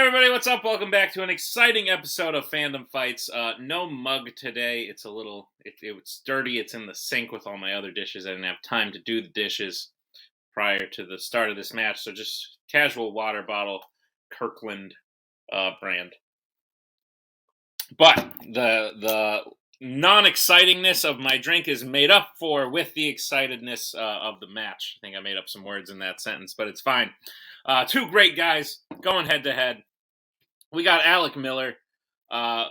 everybody, what's up? Welcome back to an exciting episode of Fandom Fights. No mug today. It's a little, it's dirty. It's in the sink with all my other dishes. I didn't have time to do the dishes prior to the start of this match, so just casual water bottle, Kirkland brand. But the non-excitingness of my drink is made up for with the excitedness of the match. I think I made up some words in that sentence, but it's fine. Two great guys going head-to-head. We got Alec Miller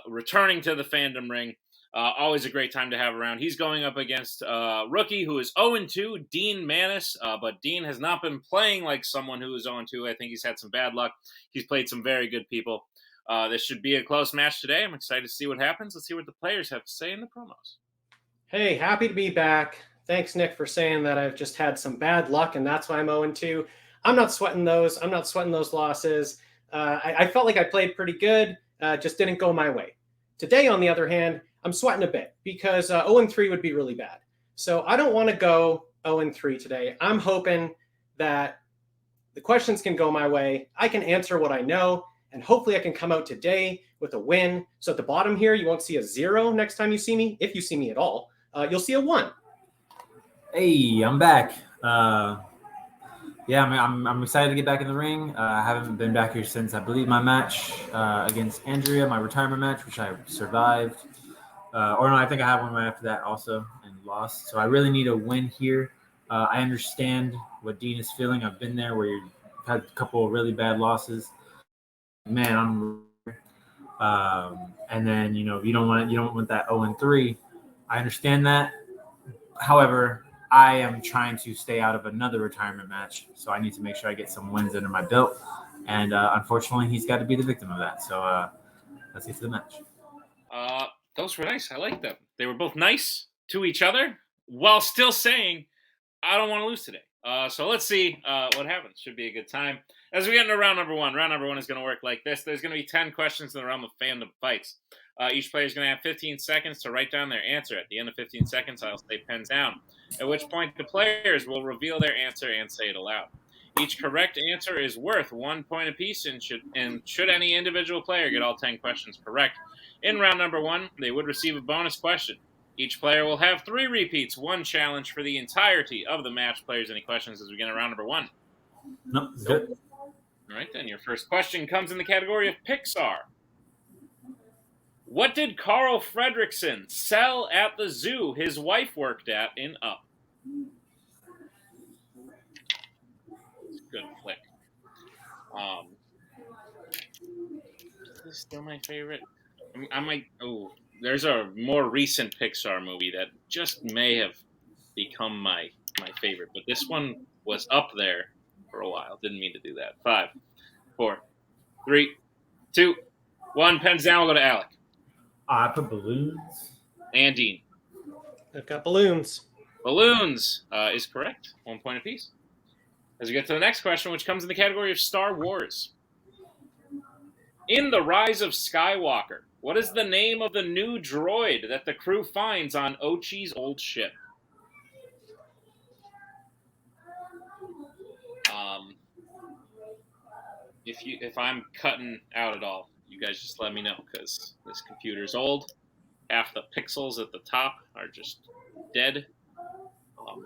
returning to the Fandom ring. Always a great time to have around. He's going up against rookie who is 0-2, Dean Manness. But Dean has not been playing like someone who is 0-2. I think he's had some bad luck. He's played some very good people. This should be a close match today. I'm excited to see what happens. Let's see what the players have to say in the promos. Hey, happy to be back. Thanks, Nick, for saying that I've just had some bad luck, and that's why I'm 0-2. I'm not sweating those. I'm not sweating those losses. I felt like I played pretty good, just didn't go my way. Today, on the other hand, I'm sweating a bit because 0-3 would be really bad. So I don't want to go 0-3 today. I'm hoping that the questions can go my way. I can answer what I know, and hopefully I can come out today with a win. So at the bottom here, you won't see a 0 next time you see me, if you see me at all. You'll see a 1. Hey, I'm back. Yeah, I'm excited to get back in the ring. I haven't been back here since, I believe, my match against Andrea, my retirement match, which I survived. Or no, I think I have one right after that also and lost. So I really need a win here. I understand what Dean is feeling. I've been there where you've had a couple of really bad losses. Man, and then you don't want that 0-3. I understand that. However, I am trying to stay out of another retirement match, so I need to make sure I get some wins under my belt. And unfortunately, he's got to be the victim of that. So let's get to the match. Those were nice. I like them. They were both nice to each other while still saying, I don't want to lose today. So let's see what happens. Should be a good time. As we get into round number one is going to work like this. There's going to be 10 questions in the realm of Fandom Fights. Each player is going to have 15 seconds to write down their answer. At the end of 15 seconds, I'll say pens down, at which point the players will reveal their answer and say it aloud. Each correct answer is worth 1 point apiece, and should any individual player get all 10 questions correct in round number one, they would receive a bonus question. Each player will have 3 repeats, 1 challenge for the entirety of the match. Players, any questions as we get into round number one? No, good. All right, then your first question comes in the category of Pixar. What did Carl Fredricksen sell at the zoo his wife worked at in Up? Good flick. Is this still my favorite? I might. Oh, there's a more recent Pixar movie that just may have become my favorite, but this one was up there for a while. Didn't mean to do that. 5, 4, 3, 2, 1. Pens down. We'll go to Alec. I put balloons. And Dean. I've got balloons. Balloons is correct. 1 point apiece. As we get to the next question, which comes in the category of Star Wars. In the Rise of Skywalker, what is the name of the new droid that the crew finds on Ochi's old ship? If I'm cutting out at all, you guys just let me know, because this computer's old. Half the pixels at the top are just dead,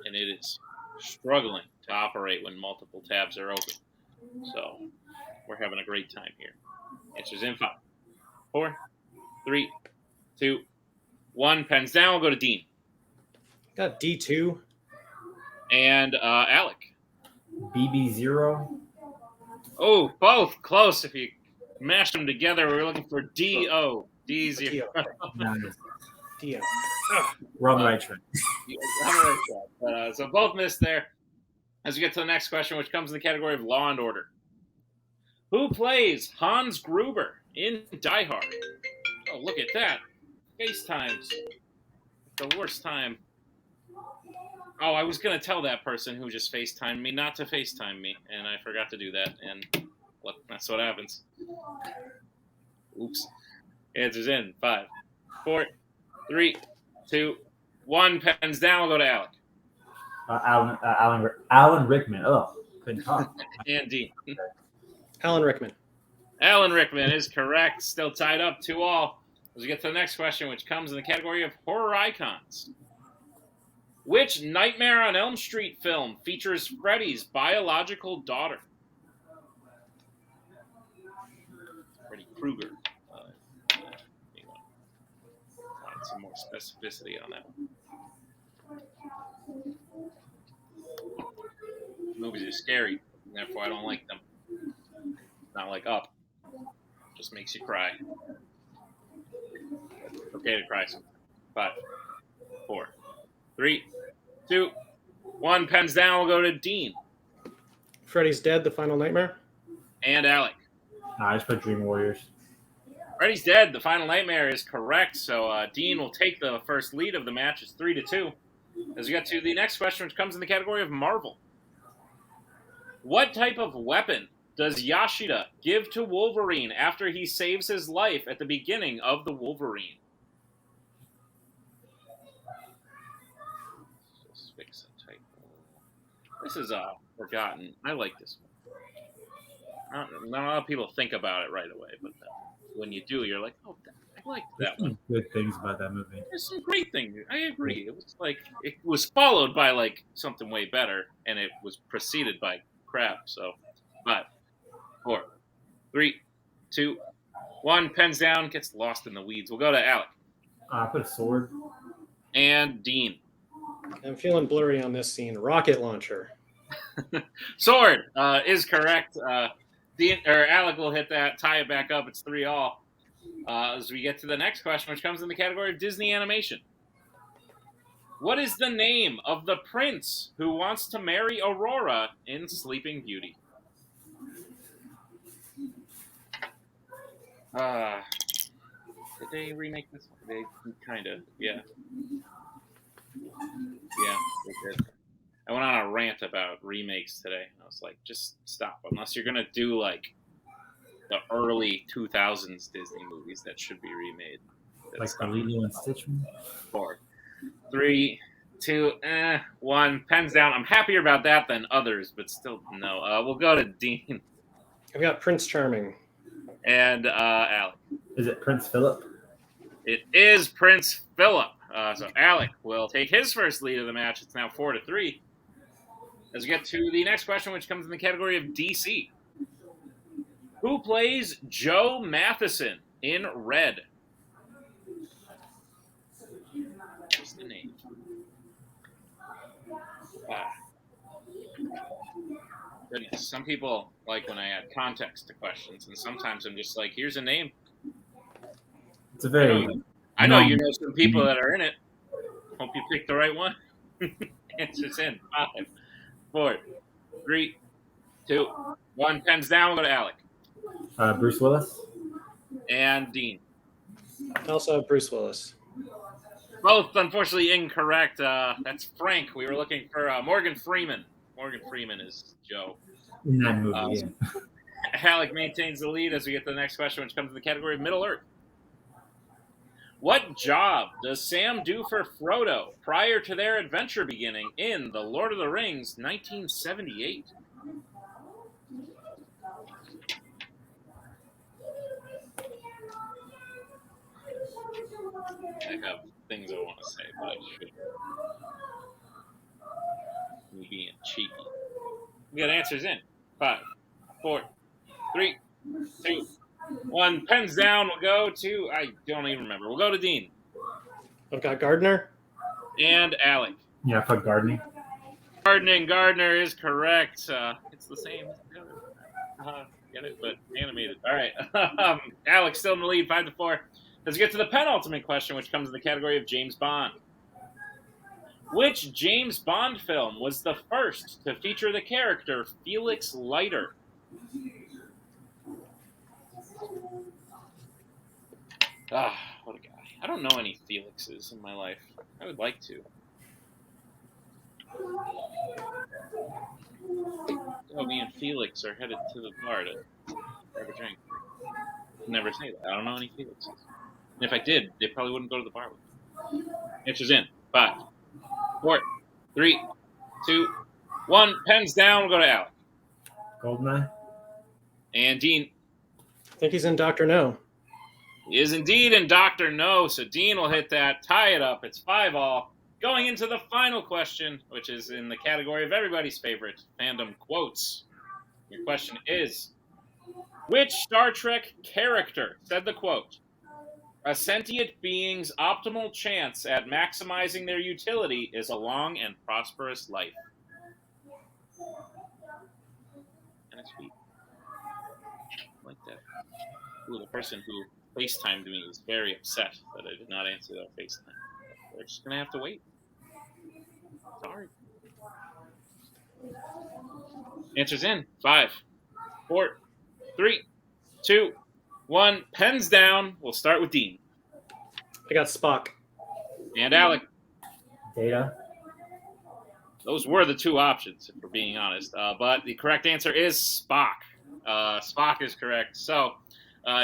and it is struggling to operate when multiple tabs are open. So we're having a great time here. Answers in 5, 4, 3, 2, 1. Pens down. We'll go to Dean. Got D2. And Alec. BB0. Oh, both close. If you mash them together, we're looking for D-O. D0. D-O. We're on the right track. So both missed there. As we get to the next question, which comes in the category of Law and Order. Who plays Hans Gruber in Die Hard? Oh, look at that. FaceTimes. The worst time. Oh, I was going to tell that person who just FaceTimed me not to FaceTime me, and I forgot to do that, and look, that's what happens. Oops. Answers in 5, 4, 3, 2, 1. Pens down. We'll go to Alec. Alan Rickman. Oh, couldn't talk. And Dean. Alan Rickman. Alan Rickman is correct. Still tied up 2-2. As we get to the next question, which comes in the category of horror icons. Which Nightmare on Elm Street film features Freddy's biological daughter? Freddy Krueger. Find some more specificity on that one. Movies are scary, and therefore I don't like them. Not like Up. Just makes you cry. It's okay to cry sometimes. 5, 4, 3, 2, 1. Pens down. We'll go to Dean. Freddy's Dead, The Final Nightmare. And Alec. I just put Dream Warriors. Freddy's Dead, The Final Nightmare is correct. So Dean will take the first lead of the match. It's 3-2. As we get to the next question, which comes in the category of Marvel. What type of weapon does Yashida give to Wolverine after he saves his life at the beginning of the Wolverine? Just fix a typo. This is forgotten. I like this one. Not a lot of people think about it right away, but when you do, you're like, oh, I like that one. Good things about that movie. There's some great things. I agree. It was like it was followed by like something way better, and it was preceded by crap. So, 5, 4, 3, 2, 1. Pens down. Gets lost in the weeds. We'll go to Alec. I put a sword. And Dean. I'm feeling blurry on this scene. Rocket launcher. Sword is correct. Dean or Alec will hit that, tie it back up. It's 3-3. As we get to the next question, which comes in the category of Disney animation. What is the name of the prince who wants to marry Aurora in Sleeping Beauty? Did they remake this? They kind of, yeah. Yeah, they did. I went on a rant about remakes today. I was like, just stop. Unless you're going to do, like, the early 2000s Disney movies that should be remade. Like the Lilo and Stitch one? 4, 3, 2, 1. Pens down. I'm happier about that than others, but still no. We'll go to Dean. I've got Prince Charming. And Alec. Is it Prince Philip? It is Prince Philip. So Alec will take his first lead of the match. It's now 4-3. As we get to the next question, which comes in the category of DC. Who plays Joe Matheson in Red? What's the name? Goodness, some people like when I add context to questions, and sometimes I'm just like, here's a name. It's a very... I know you know some people that are in it. Hope you picked the right one. Answers in. 5, 4, 3, 2, 1. Pens down. We'll go to Alec. Bruce Willis. And Dean. I also have Bruce Willis. Both, unfortunately, incorrect. That's Frank. We were looking for Morgan Freeman. Morgan Freeman is Joe. In that movie, yeah. Alec maintains the lead as we get to the next question, which comes in the category of Middle Earth. What job does Sam do for Frodo prior to their adventure beginning in The Lord of the Rings 1978? I have things I want to say, but I should. Me being cheeky. We got answers in. 5, 4, 3, 2, 1. Pens down. We'll go to, I don't even remember. We'll go to Dean. I've got Gardner. And Alec. Yeah, I put gardening. Gardner is correct. It's the same. Get it? But animated. All right. Alec still in the lead, 5-4. Let's get to the penultimate question, which comes in the category of James Bond. Which James Bond film was the first to feature the character Felix Leiter? What a guy. I don't know any Felixes in my life. I would like to. Oh, me and Felix are headed to the bar to grab a drink. Never say that. I don't know any Felixes. And if I did, they probably wouldn't go to the bar with me. Answers in. 5, 4, 3, 2, 1. Pens down. We'll go to Alec. Goldeneye. And Dean. think he's in Dr. No. He is indeed in Dr. No, so Dean will hit that, tie it up. It's 5-all. Going into the final question, which is in the category of everybody's favorite, fandom quotes. Your question is, which Star Trek character said the quote, "A sentient being's optimal chance at maximizing their utility is a long and prosperous life"? And it's sweet. I like that. Ooh, the person who FaceTimed me is very upset that I did not answer their FaceTime. We're just going to have to wait. Sorry. Answers in. 5, 4, 3, 2, 1. Pens down. We'll start with Dean. I got Spock. And Alec. Data. Those were the two options, if we're being honest. But the correct answer is Spock. Spock is correct. So,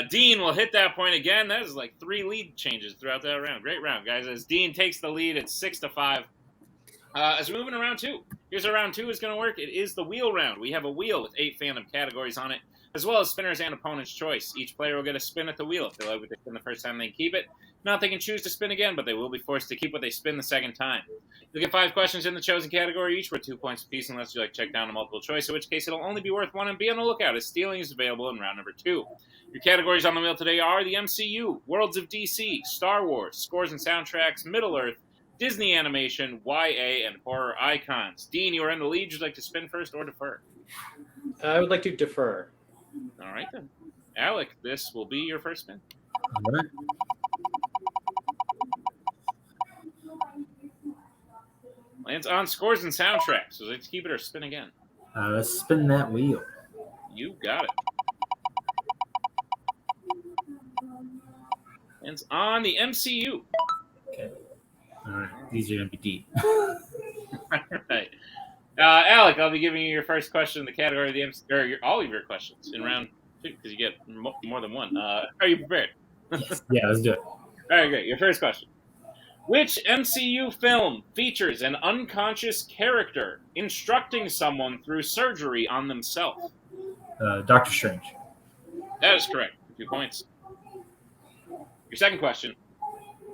Dean will hit that point again. That is like 3 lead changes throughout that round. Great round, guys. As Dean takes the lead, it's 6-5. As we move into round 2, here's how round 2 is going to work. It is the wheel round. We have a wheel with 8 fandom categories on it, as well as spinners and opponent's choice. Each player will get a spin at the wheel. If they like what they spin the first time, they can keep it. If not, they can choose to spin again, but they will be forced to keep what they spin the second time. You'll get 5 questions in the chosen category, each worth 2 points apiece, unless you like check down a multiple choice, in which case it'll only be worth 1, and be on the lookout as stealing is available in round number 2. Your categories on the wheel today are the MCU, Worlds of DC, Star Wars, Scores and Soundtracks, Middle-earth, Disney Animation, YA, and Horror Icons. Dean, you are in the lead. Would you like to spin first or defer? I would like to defer. All right, then. Alec, this will be your first spin. All right. Lands on Scores and Soundtracks. So let's keep it or spin again. Let's spin that wheel. You got it. Lands on the MCU. Okay. All right. These are going to be deep. All right. Alec, I'll be giving you your first question in the category of the MCU, or all of your questions in round 2, because you get more than one. Are you prepared? Yeah, let's do it. All right, great. Your first question. Which MCU film features an unconscious character instructing someone through surgery on themselves? Doctor Strange. That is correct. 2 points. Your second question.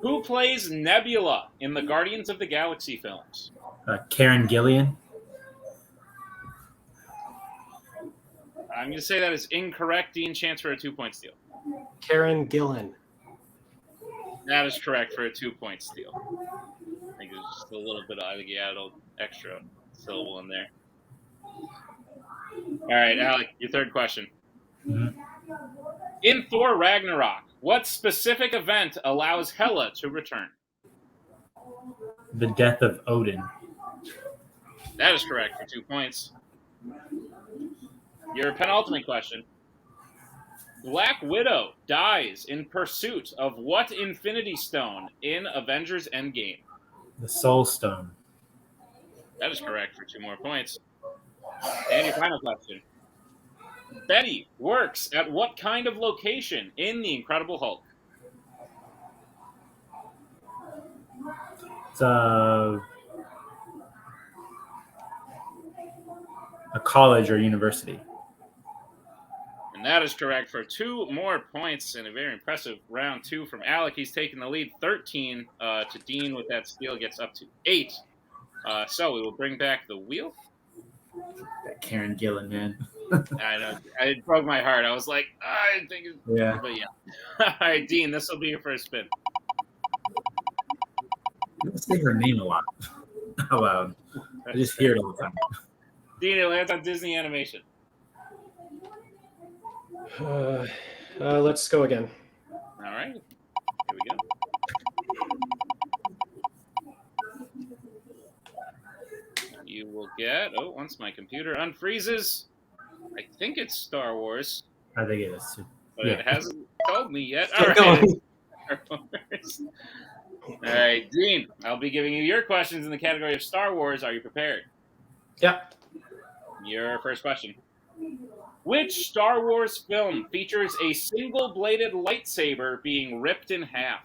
Who plays Nebula in the Guardians of the Galaxy films? Karen Gillian. I'm going to say that is incorrect. Dean, chance for a 2-point steal. Karen Gillan. That is correct for a 2-point steal. I think there's just a little bit of extra syllable in there. All right, Alec, your third question. Mm-hmm. In Thor Ragnarok, what specific event allows Hela to return? The death of Odin. That is correct for 2 points. Your penultimate question. Black Widow dies in pursuit of what Infinity Stone in Avengers Endgame? The Soul Stone. That is correct for 2 more points. And your final question. Betty works at what kind of location in The Incredible Hulk? It's a college or university. And that is correct for 2 more points and a very impressive round 2 from Alec. He's taking the lead 13 to Dean with that steal, gets up to 8. So we will bring back the wheel. That Karen Gillan, man. I know. It broke my heart. I was like, I think it's... Yeah. But yeah. All right, Dean, this will be your first spin. I don't say her name a lot out loud. I just hear it all the time. Dean, it lands on Disney Animation. Let's go again. All right. Here we go. You will get... Oh, once my computer unfreezes, I think it's Star Wars. I think it is. But Yeah. it hasn't told me yet. Still All right. going. All right, Dean, I'll be giving you your questions in the category of Star Wars. Are you prepared? Yep. Your first question. Which Star Wars film features a single-bladed lightsaber being ripped in half?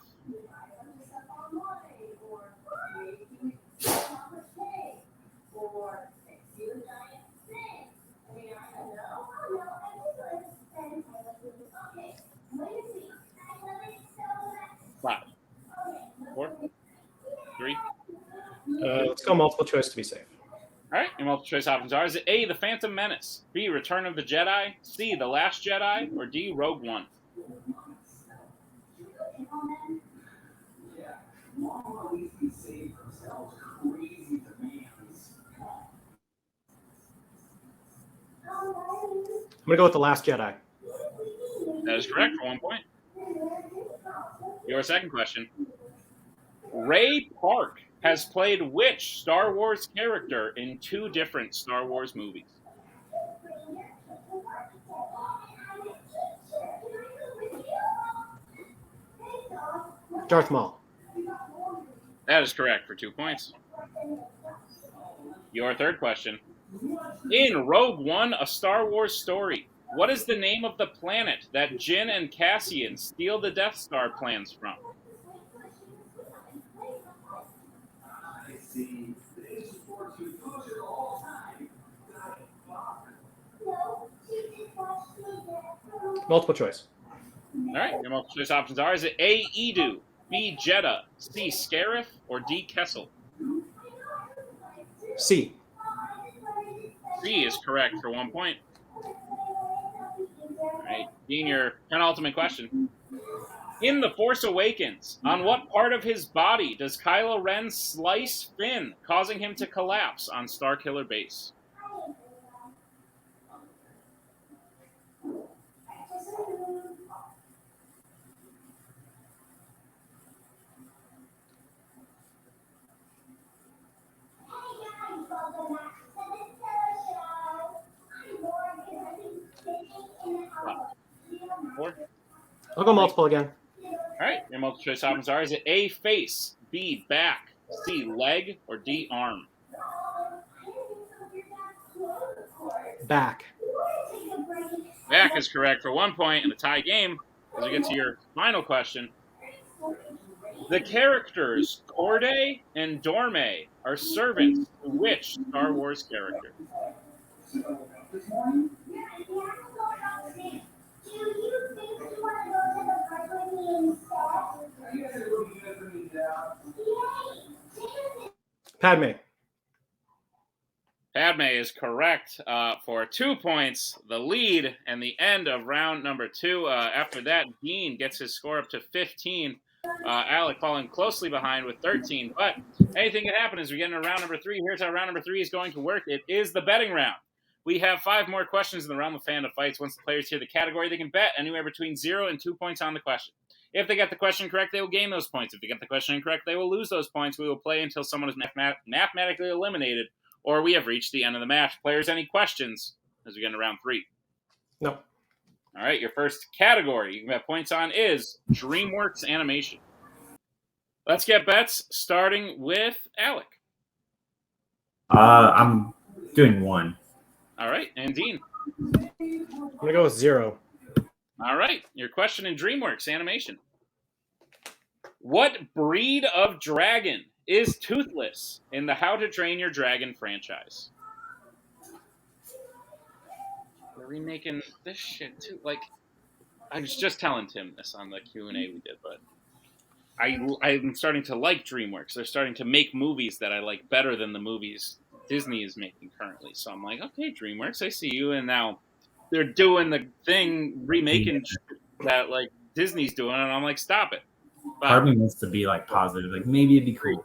Let's go multiple choice to be safe. All right, your multiple choice options are: is it A, The Phantom Menace, B, Return of the Jedi, C, The Last Jedi, or D, Rogue One? I'm going to go with The Last Jedi. That is correct for 1 point. Your second question. Ray Park has played which Star Wars character in 2 different Star Wars movies? Darth Maul. That is correct for 2 points. Your third question. In Rogue One, A Star Wars Story, what is the name of the planet that Jyn and Cassian steal the Death Star plans from? Multiple choice. All right, your multiple choice options are: is it A, Edu, B, Jeddah, C, Scarif, or D, Kessel? C. C is correct for 1 point. All right, Dean, your penultimate question. In The Force Awakens, on what part of his body does Kylo Ren slice Finn, causing him to collapse on Starkiller Base? Four. I'll go multiple again. All right, your multiple choice options are: is it A, face, B, back, C, leg, or D, arm? Back. Back is correct for 1 point in a tie game. As we get to your final question, the characters Corday and Dorme are servants to which Star Wars character? Padme. Padme is correct for 2 points, the lead, and the end of round number 2. After that, Dean gets his score up to 15. Alec falling closely behind with 13. But anything can happen as we get into round number 3. Here's how round number 3 is going to work. It is the betting round. We have 5 more questions in the realm of Fandom Fights. Once the players hear the category, they can bet anywhere between 0 and 2 points on the question. If they get the question correct, they will gain those points. If they get the question incorrect, they will lose those points. We will play until someone is mathematically eliminated, or we have reached the end of the match. Players, any questions as we get into round 3? No. All right, your first category you can bet points on is DreamWorks Animation. Let's get bets, starting with Alec. I'm doing 1. All right, and Dean. I'm going to go with 0. All right, your question in DreamWorks Animation. What breed of dragon is toothless in the How to Train Your Dragon franchise? We're remaking this shit too. Like, I was just telling Tim this on the Q&A we did, but I'm starting to like DreamWorks. They're starting to make movies that I like better than the movies Disney is making currently. So I'm like, okay, DreamWorks, I see you. And now they're doing the thing, remaking that like Disney's doing, and I'm like, stop it. Part of me wants to be like positive, like maybe it'd be cool.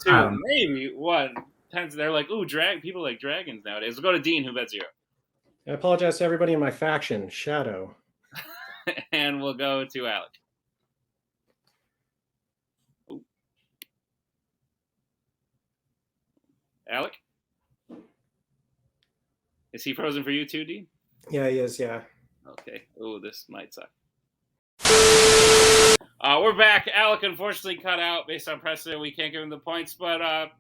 Maybe what? They're like, ooh, people like dragons nowadays. We'll go to Dean, who bet 0. I apologize to everybody in my faction, Shadow. And we'll go to Alec. Ooh. Alec? Is he frozen for you too, Dean? Yeah, he is, yeah. Okay. Oh, this might suck. We're back. Alec unfortunately cut out based on precedent. We can't give him the points, but I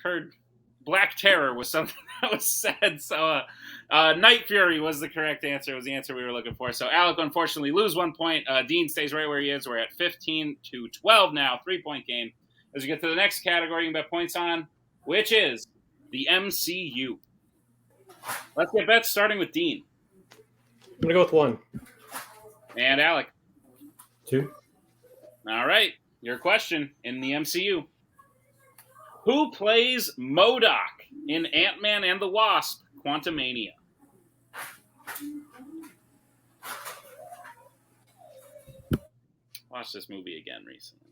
heard Black Terror was something that was said. So Night Fury was the correct answer. It was the answer we were looking for. So Alec unfortunately lose 1 point. Dean stays right where he is. We're at 15-12 now, 3-point game. As we get to the next category, you can bet points on, which is the MCU. Let's get bets starting with Dean. I'm going to go with 1. And Alec. 2. All right. Your question in the MCU. Who plays MODOK in Ant-Man and the Wasp: Quantumania? Watched this movie again recently.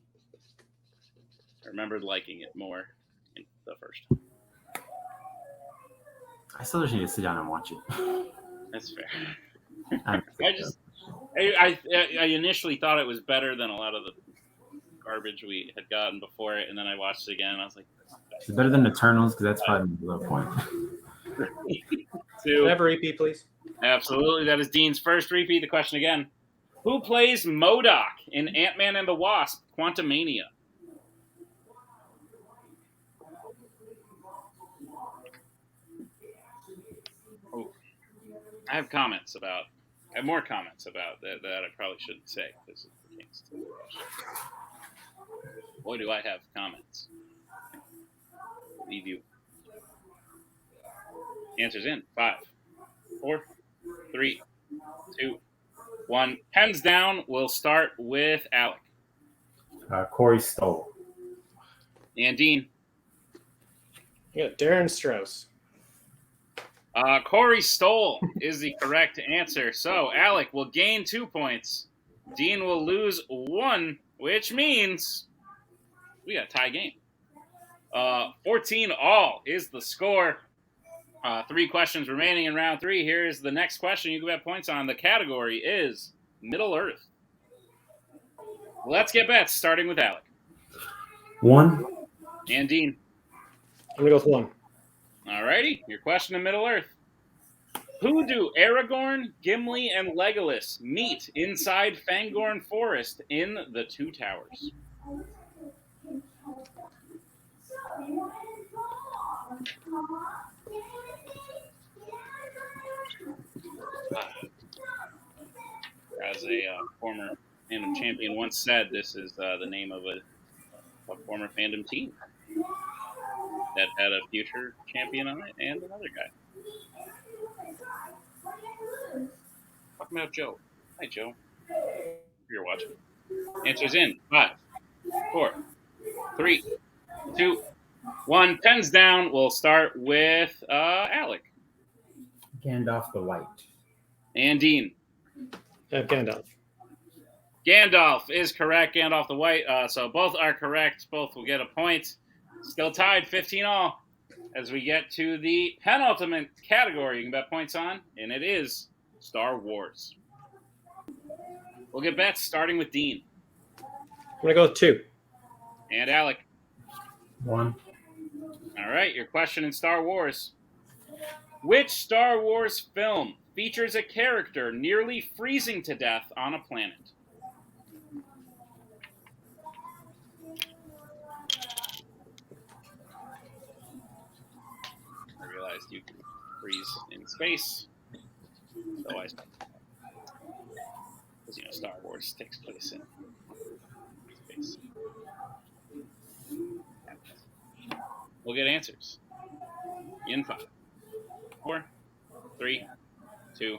I remembered liking it more in the first time. I still just need to sit down and watch it. That's fair. I initially thought it was better than a lot of the garbage we had gotten before it, and then I watched it again, and I was like, it's better than Eternals, because that's probably the low point. 2. Never repeat, please. Absolutely. That is Dean's first repeat. The question again. Who plays MODOK in Ant-Man and the Wasp: Quantumania? Oh, I have more comments about that I probably shouldn't say. This is pertains to the question. Boy, do I have comments. Leave you. Answers in 5, 4, 3, 2, 1. Pens down. We'll start with Alec. Corey Stoll. And Dean. Yeah, Darren Strauss. Corey Stoll is the correct answer. So Alec will gain 2 points. Dean will lose 1, which means we got a tie game. 14 all is the score. 3 questions remaining in round 3. Here is the next question you can bet points on. The category is Middle Earth. Let's get bets, starting with Alec. 1. And Dean. I'm going to go with 1. Alrighty, your question in Middle Earth. Who do Aragorn, Gimli, and Legolas meet inside Fangorn Forest in the Two Towers? As a former Fandom champion once said, this is the name of a former Fandom team that had a future champion on it and another guy. Talking about Joe. Hi, Joe. You're watching. Answers in 5, 4, 3, 2, 1. Pens down. We'll start with Alec. Gandalf the White. And Dean. Gandalf. Gandalf is correct. Gandalf the White. So both are correct. Both will get a point. Still tied 15 all as we get to the penultimate category you can bet points on, and it is Star Wars. We'll get bets starting with Dean. I'm going to go with 2. And Alec. 1. All right, your question in Star Wars. Which Star Wars film features a character nearly freezing to death on a planet? I realized you can freeze in space. So I, because Star Wars takes place in space. We'll get answers in 5, 4, 3, 2,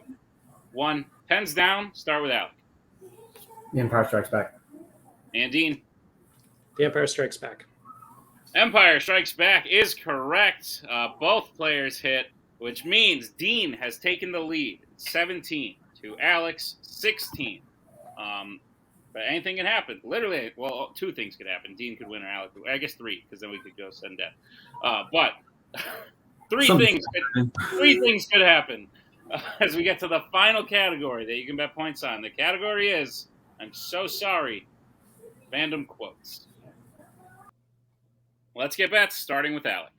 1. Pens down. Start with Alec. The Empire Strikes Back. And Dean. The Empire Strikes Back. Empire Strikes Back is correct. Both players hit, which means Dean has taken the lead, 17 to Alex, 16. But anything can happen. Literally, well, 2 things could happen. Dean could win or Alec could win. I guess 3, because then we could go sudden death. But 3 things could happen as we get to the final category that you can bet points on. The category is, I'm so sorry, Fandom quotes. Let's get bets, starting with Alec.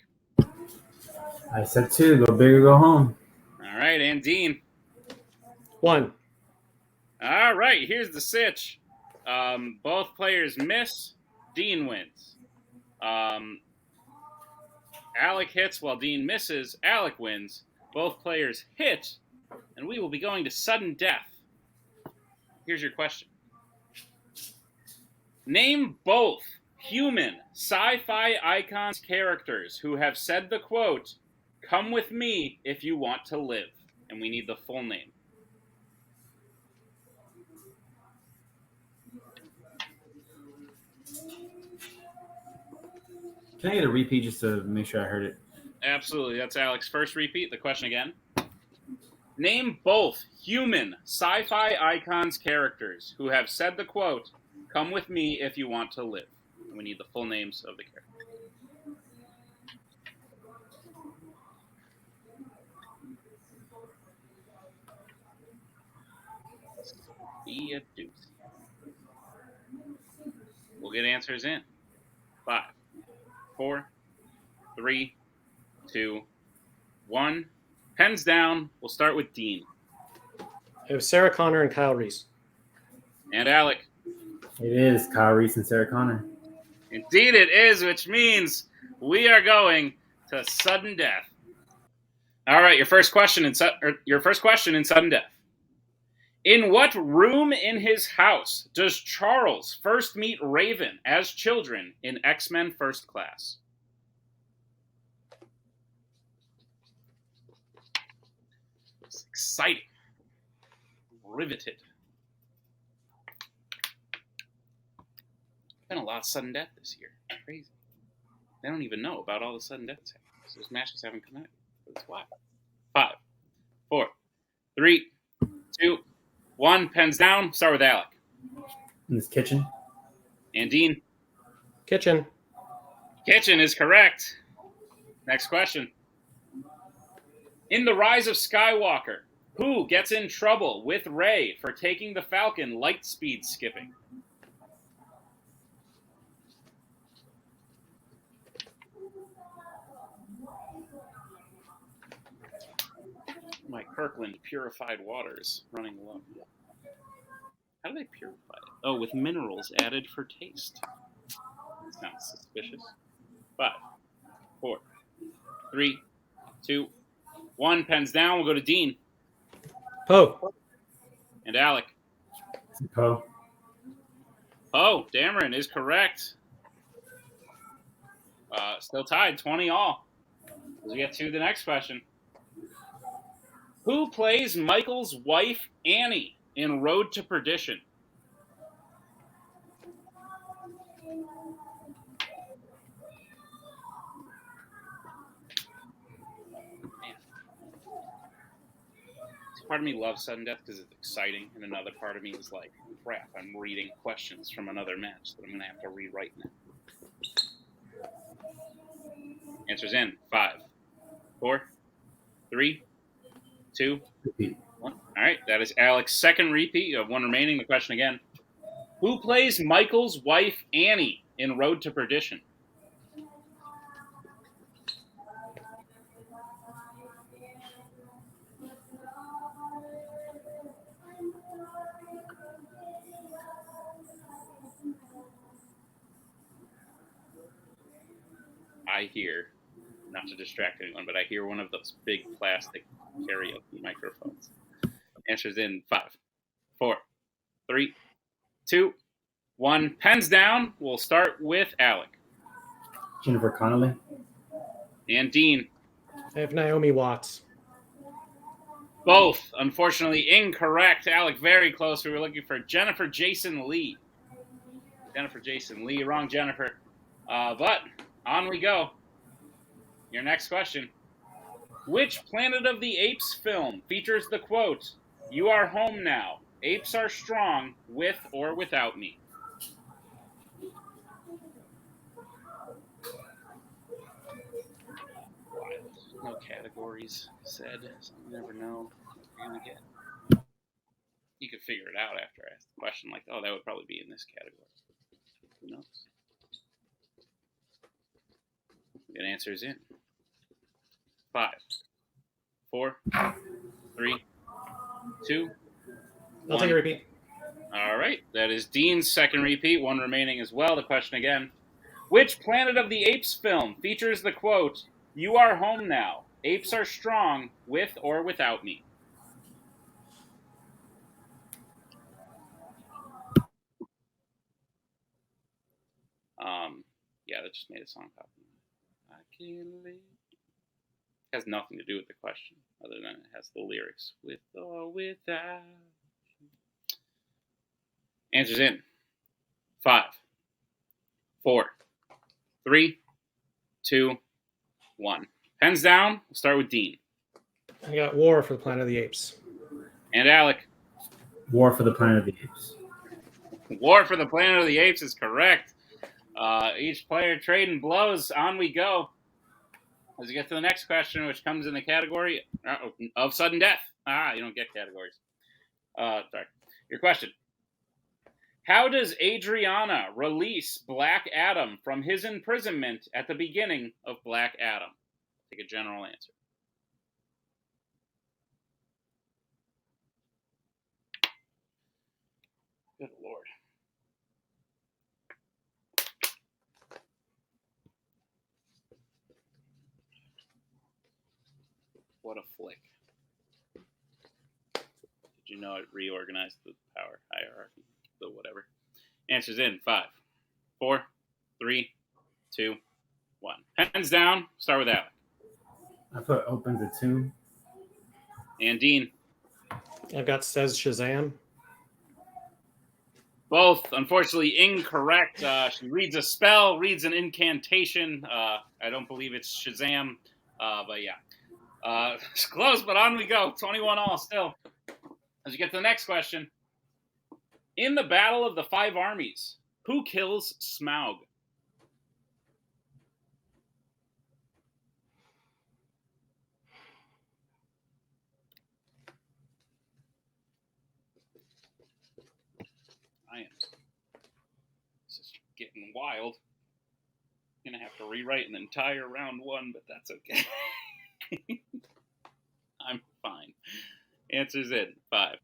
I said 2. Go big or go home. All right, and Dean. 1. All right, here's the sitch. Both players miss. Dean wins. Alec hits while Dean misses. Alec wins. Both players hit, and we will be going to sudden death. Here's your question. Name both human sci-fi icons characters who have said the quote, "Come with me if you want to live." And we need the full name. Can I get a repeat just to make sure I heard it? Absolutely. That's Alec's first repeat. The question again. Name both human sci-fi icons characters who have said the quote, "Come with me if you want to live." We need the full names of the characters. Be a doozy. We'll get answers in. 5, 4, 3, 2, 1. Pens down. We'll start with Dean. It was Sarah Connor and Kyle Reese. And Alec. It is Kyle Reese and Sarah Connor. Indeed it is, which means we are going to sudden death. All right, your first question in sudden death. In what room in his house does Charles first meet Raven as children in X-Men First Class? It's exciting. Riveted. Been a lot of sudden death this year. Crazy. They don't even know about all the sudden deaths happening. So those matches haven't come out. That's why. 5, 4, 3, 2, 1. Pens down. Start with Alec. In this kitchen. And Dean. Kitchen. Kitchen is correct. Next question. In the Rise of Skywalker, who gets in trouble with Rey for taking the Falcon light speed skipping? My Kirkland purified waters running low. How do they purify it? Oh, with minerals added for taste. Sounds suspicious. 5, 4, 3, 2, 1. Pens down. We'll go to Dean. Poe. And Alec. Poe. Oh, Dameron is correct. Still tied, 20 all. As we get to the next question. Who plays Michael's wife, Annie, in Road to Perdition? Man. Part of me loves sudden death because it's exciting, and another part of me is like, crap, I'm reading questions from another match that I'm going to have to rewrite now. Answers in. 5, 4, 3, 2, 1. All right, that is Alec's second repeat. You have one remaining. The question again. Who plays Michael's wife, Annie, in Road to Perdition? I hear, not to distract anyone, but I hear one of those big plastic karaoke microphones. Answers in 5, 4, 3, 2, 1. Pens down. We'll start with Alec. Jennifer Connelly. And Dean. I have Naomi Watts. Both, unfortunately, incorrect. Alec, very close. We were looking for Jennifer Jason Leigh. Jennifer Jason Leigh. Wrong, Jennifer. But on we go. Your next question. Which Planet of the Apes film features the quote, "You are home now. Apes are strong, with or without me"? No categories said, so you never know what you're going to get. You could figure it out after I ask the question, like, oh, that would probably be in this category. Who knows? Get answers in. 5, 4, 3, 2, I'll take a repeat. All right. That is Dean's second repeat. One remaining as well. The question again. Which Planet of the Apes film features the quote, "You are home now. Apes are strong, with or without me"? Yeah, that just made a song pop. I can't live. Has nothing to do with the question, other than it has the lyrics, "with or without." Answers in. 5, 4, 3, 2, 1. Pens down. We'll start with Dean. I got War for the Planet of the Apes. And Alec. War for the Planet of the Apes. War for the Planet of the Apes is correct. Each player trading blows. On we go. As we get to the next question, which comes in the category of sudden death. You don't get categories. Sorry. Your question. How does Adriana release Black Adam from his imprisonment at the beginning of Black Adam? Take a general answer. Good Lord. What a flick. Did you know it reorganized the power hierarchy? The whatever. Answers in 5, 4, 3, 2, 1. Pens down. Start with Alec. I put opens a tomb. And Dean. I've got says Shazam. Both, unfortunately, incorrect. She reads a spell, reads an incantation. I don't believe it's Shazam, but yeah. It's close, but on we go. 21 all still. As we get to the next question. In the Battle of the Five Armies, who kills Smaug? This is getting wild. I'm going to have to rewrite an entire round 1, but that's okay. I'm fine. Answers in 5,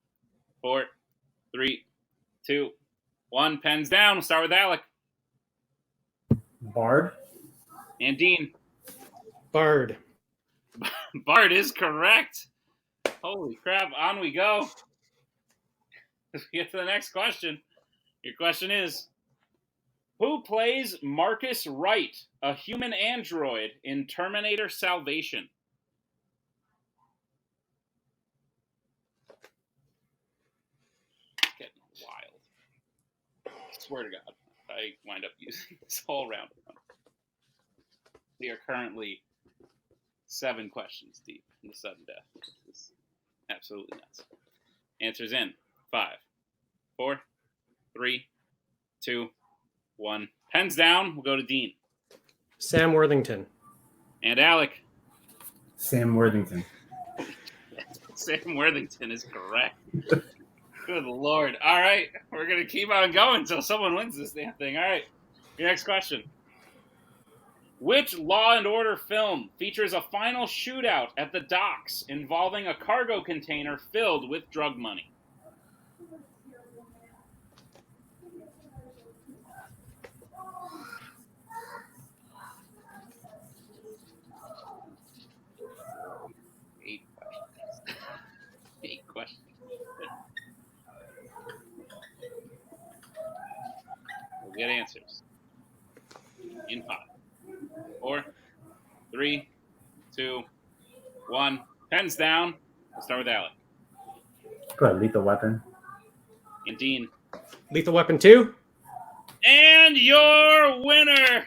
4, 3, 2, 1. Pens down. We'll start with Alec. Bard. And Dean. Bard. Bard is correct. Holy crap. On we go. As we get to the next question. Your question is, who plays Marcus Wright, a human android in Terminator Salvation? Getting wild. I swear to God, I wind up using this whole round. We are currently 7 questions deep in the sudden death. This is absolutely nuts. Answers in 5, 4, 3, 2, 1. Pens down. We'll go to Dean. Sam Worthington. And Alec. Sam Worthington. Sam Worthington is correct. Good Lord. All right. We're going to keep on going until someone wins this damn thing. All right. Your next question. Which Law and Order film features a final shootout at the docks involving a cargo container filled with drug money? Eight questions. We'll get answers in 5, 4, 3, 2, 1. Pens down. We'll start with Alec. Put Lethal Weapon. And Dean. Lethal Weapon 2. And your winner,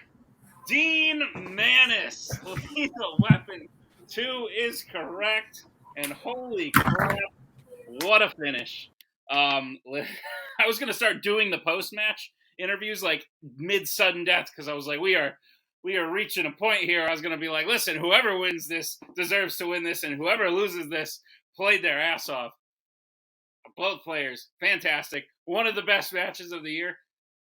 Dean Manness. Lethal Weapon 2 is correct. And holy crap, what a finish. I was going to start doing the post-match interviews like mid-sudden death because I was like, we are reaching a point here. I was going to be like, listen, whoever wins this deserves to win this, and whoever loses this played their ass off. Both players, fantastic. One of the best matches of the year.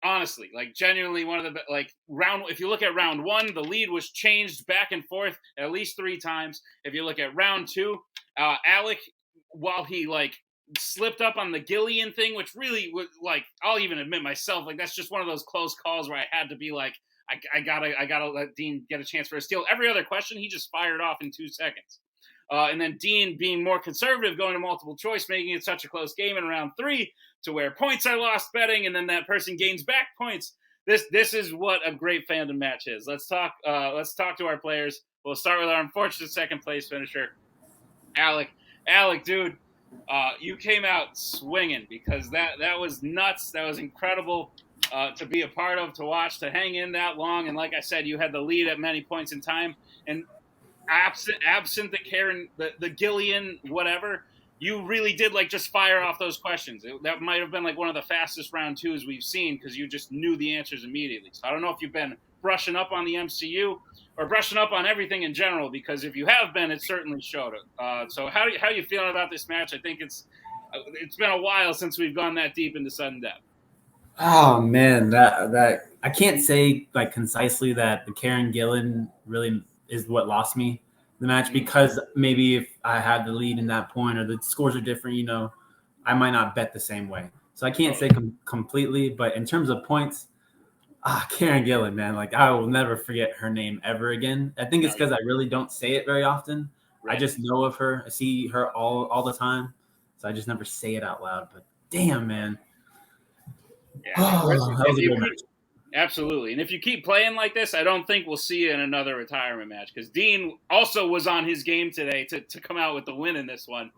Honestly, like genuinely one of the round. If you look at round 1, the lead was changed back and forth at least 3 times. If you look at round 2, Alec, while he slipped up on the Gillian thing, which really was I'll even admit myself, that's just one of those close calls where I had to be like, I gotta let Dean get a chance for a steal. Every other question he just fired off in 2 seconds. And then Dean being more conservative, going to multiple choice, making it such a close game in round 3 to where points are lost betting, and then that person gains back points. This is what a great fandom match is. Let's talk to our players. We'll start with our unfortunate second place finisher, Alec. Alec, dude, you came out swinging because that was nuts. That was incredible. to be a part of, to watch, to hang in that long. And like I said, you had the lead at many points in time. And absent the Karen, the Gillian, whatever, you really did like just fire off those questions. That might have been like one of the fastest round twos we've seen because you just knew the answers immediately. So I don't know if you've been brushing up on the MCU or brushing up on everything in general, because if you have been, it certainly showed it. So how are you feeling about this match? I think it's been a while since we've gone that deep into sudden death. Oh man, that I can't say like concisely that the Karen Gillan really is what lost me the match, because maybe if I had the lead in that point or the scores are different, you know, I might not bet the same way. So I can't say completely, but in terms of points, Karen Gillan, man, like I will never forget her name ever again. I think it's because I really don't say it very often. Right. I just know of her. I see her all the time, so I just never say it out loud. But damn, man. Yeah, that was a good match. Absolutely. And if you keep playing like this, I don't think we'll see you in another retirement match, because Dean also was on his game today to come out with the win in this one.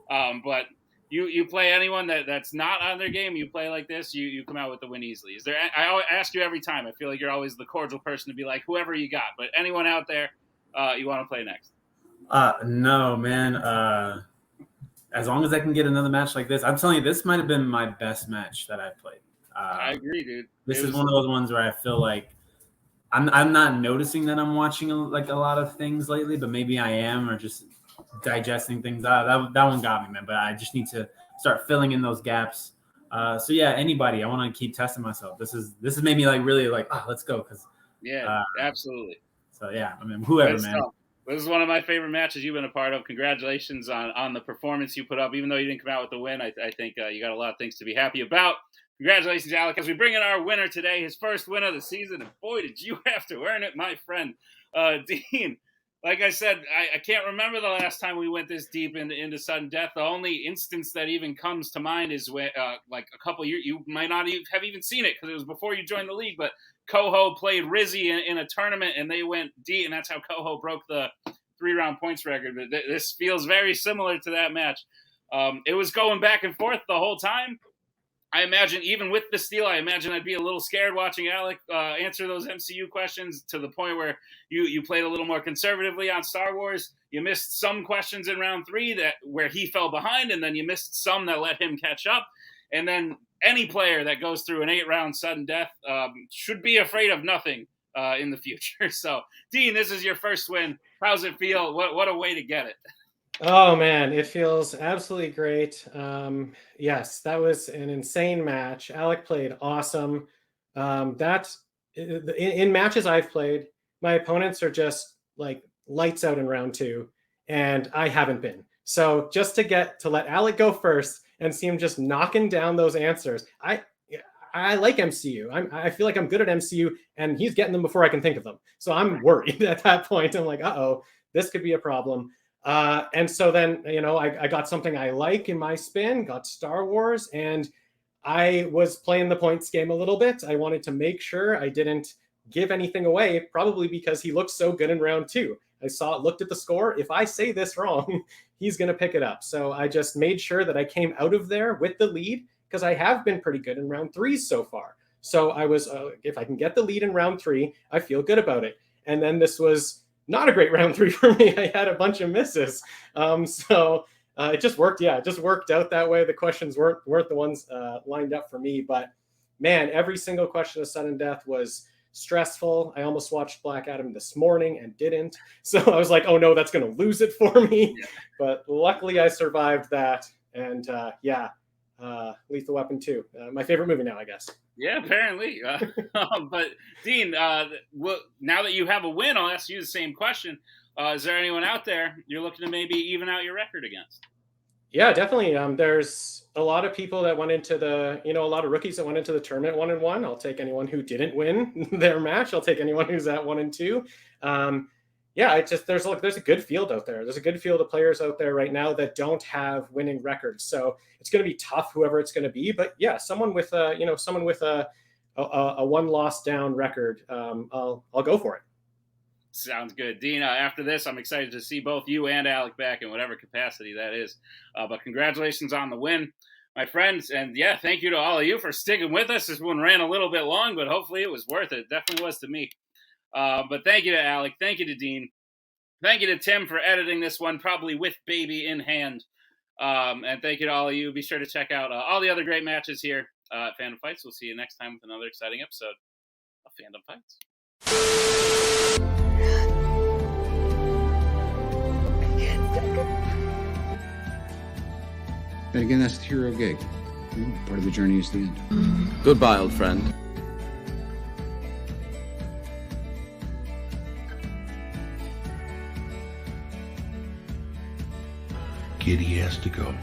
But you play anyone that's not on their game, you play like this, you come out with the win easily. Is there? I always ask you every time. I feel like you're always the cordial person to be like, whoever you got. But anyone out there you want to play next? No, man. As long as I can get another match like this, I'm telling you, this might have been my best match that I've played. I agree, dude. This is one of those ones where I feel like I'm not noticing that I'm watching like a lot of things lately, but maybe I am, or just digesting things. That one got me, man. But I just need to start filling in those gaps. So yeah, anybody. I want to keep testing myself. This has made me like really like let's go, because absolutely. So yeah, I mean whoever, man. This is one of my favorite matches you've been a part of. Congratulations on the performance you put up. Even though you didn't come out with the win, I think you got a lot of things to be happy about. Congratulations, Alec, as we bring in our winner today, his first win of the season. And boy, did you have to earn it, my friend. Dean, like I said, I can't remember the last time we went this deep into sudden death. The only instance that even comes to mind is when, like a couple years, you might not have even seen it because it was before you joined the league, but Koho played Rizzy in a tournament and they went deep, and that's how Koho broke the 3-round points record. But this feels very similar to that match. It was going back and forth the whole time. I imagine even with the steal, I'd be a little scared watching Alec answer those MCU questions, to the point where you played a little more conservatively on Star Wars. You missed some questions in round 3 where he fell behind, and then you missed some that let him catch up. And then any player that goes through an 8-round sudden death should be afraid of nothing in the future. So, Dean, this is your first win. How's it feel? What a way to get it. Oh man, it feels absolutely great. Yes, that was an insane match. Alec played awesome. In matches I've played, my opponents are just like lights out in round 2, and I haven't been. So just to let Alec go first and see him just knocking down those answers, I like MCU. I feel like I'm good at MCU, and he's getting them before I can think of them. So I'm worried at that point. I'm like, this could be a problem. And so then, I got something I like in my spin, got Star Wars, and I was playing the points game a little bit. I wanted to make sure I didn't give anything away, probably because he looked so good in round 2. I looked at the score. If I say this wrong, he's going to pick it up. So I just made sure that I came out of there with the lead, because I have been pretty good in round 3 so far. So I was, if I can get the lead in round 3, I feel good about it. And then this was not a great round 3 for me. I had a bunch of misses. It just worked. Yeah, it just worked out that way. The questions weren't the ones lined up for me. But man, every single question of sudden death was stressful. I almost watched Black Adam this morning and didn't. So I was like, oh no, that's going to lose it for me. Yeah. But luckily I survived that. And Lethal Weapon 2. My favorite movie now, I guess. Yeah, apparently. But Dean, now that you have a win, I'll ask you the same question. Is there anyone out there you're looking to maybe even out your record against? Yeah, definitely. There's a lot of people that went into a lot of rookies that went into the tournament 1-1. I'll take anyone who didn't win their match. I'll take anyone who's at 1-2. There's a good field out there. There's a good field of players out there right now that don't have winning records. So it's going to be tough, whoever it's going to be. But yeah, someone with a 1-loss down record, I'll go for it. Sounds good. Dean, after this, I'm excited to see both you and Alec back in whatever capacity that is. But congratulations on the win. my friends. And yeah, thank you to all of you for sticking with us. This one ran a little bit long, but hopefully it was worth it. Definitely was to me. But thank you to Alec. Thank you to Dean. Thank you to Tim for editing this one, probably with baby in hand. And thank you to all of you. Be sure to check out all the other great matches here at Fandom Fights. We'll see you next time with another exciting episode of Fandom Fights. Then again, that's the hero gig. Part of the journey is the end. Goodbye, old friend. Kitty has to go.